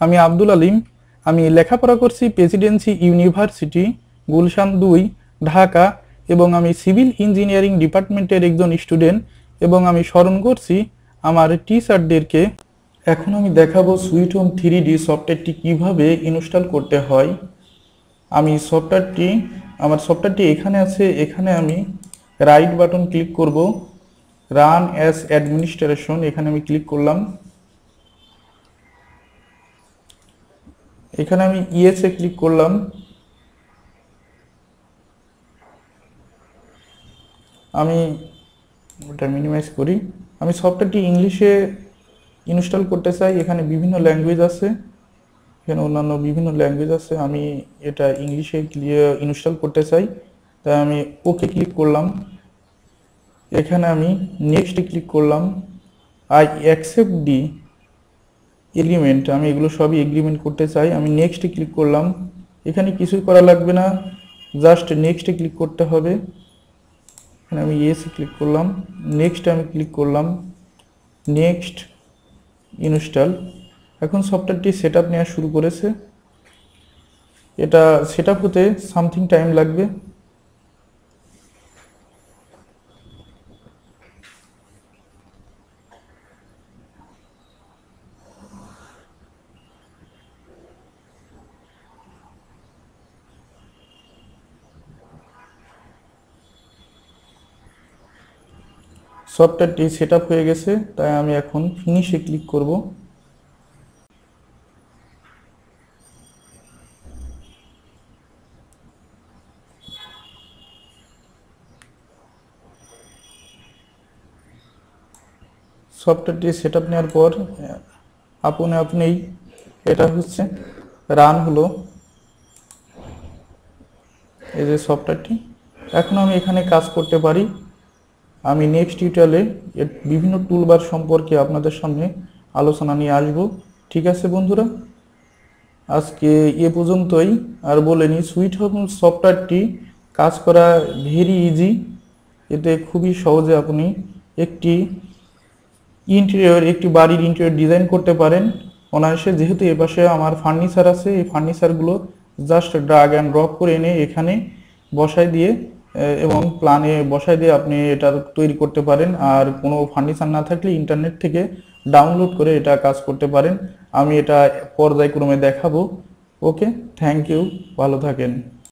আমি আব্দুল আলিম। আমি লেখাপড়া করছি প্রেসিডেন্সি ইউনিভার্সিটি, গুলশান 2, ঢাকা। এবং আমি সিভিল ইঞ্জিনিয়ারিং ডিপার্টমেন্টের একজন স্টুডেন্ট। এবং আমি স্মরণ করছি আমার টিচারদেরকে। এখন আমি দেখাবো সুইট হোম 3D সফটওয়্যারটি কিভাবে ইনস্টল করতে হয়। আমার সফটওয়্যারটি এখানে আছে। এখানে আমি রাইট বাটন ক্লিক করব, রান অ্যাজ অ্যাডমিনিস্ট্রেশন, এখানে আমি ক্লিক করলাম। এখানে আমি ইয়েসে ক্লিক করলাম। আমি ওটা মিনিমাইজ করি। আমি সফটওয়্যারটি ইংলিশে ইনস্টল করতে চাই। এখানে বিভিন্ন ল্যাঙ্গুয়েজ আছে, এখানে অন্যান্য বিভিন্ন ল্যাঙ্গুয়েজ আছে। আমি এটা ইংলিশে ইনস্টল করতে চাই, তাই আমি ওকে ক্লিক করলাম। এখানে আমি নেক্সটে ক্লিক করলাম। আই অ্যাকসেপ্ট দি এগ্রিমেন্ট, আমি এগুলো সবই এগ্রিমেন্ট করতে চাই। আমি নেক্সটে ক্লিক করলাম। এখানে কিছুই করা লাগবে না, জাস্ট নেক্সটে ক্লিক করতে হবে। এখানে আমি ইয়েসে ক্লিক করলাম, নেক্সটে আমি ক্লিক করলাম, নেক্সট ইনস্টল। এখন সফটওয়্যারটি সেট আপ নেওয়া শুরু করেছে। এটা সেট আপ হতে সামথিং টাইম লাগবে। সফটওয়্যারটি সেট আপ হয়ে গেছে, তাই আমি এখন ফিনিশে ক্লিক করব। সফটওয়্যারটি সেট আপ নেওয়ার পর আপনি এটা হচ্ছে রান হলো, এই যে সফটওয়্যারটি। এখন আমি এখানে কাজ করতে পারি। আমি নেক্সট টিউটোরিয়ালে এর বিভিন্ন টুলবার সম্পর্কে আপনাদের সামনে আলোচনা নিয়ে আসব। ঠিক আছে বন্ধুরা, আজকে এ পর্যন্তই। আর বলে নিই, সুইট হোম সফটওয়্যারটি কাজ করা ভেরি ইজি। এতে খুবই সহজে আপনি একটি বাড়ির ইন্টেরিয়র ডিজাইন করতে পারেন অনায়াসে। যেহেতু এপাশে আমার ফার্নিচার আছে, এই ফার্নিচারগুলো জাস্ট ড্রাগ অ্যান্ড ড্রপ করে এনে এখানে বসায় দিয়ে এবং প্ল্যানে বসায় দিয়ে আপনি এটা তৈরি করতে পারেন। আর কোনো ফার্নিচার না থাকলে ইন্টারনেট থেকে ডাউনলোড করে এটা কাজ করতে পারেন। আমি এটা পর্যায়ক্রমে দেখাবো। ওকে, থ্যাংক ইউ, ভালো থাকেন।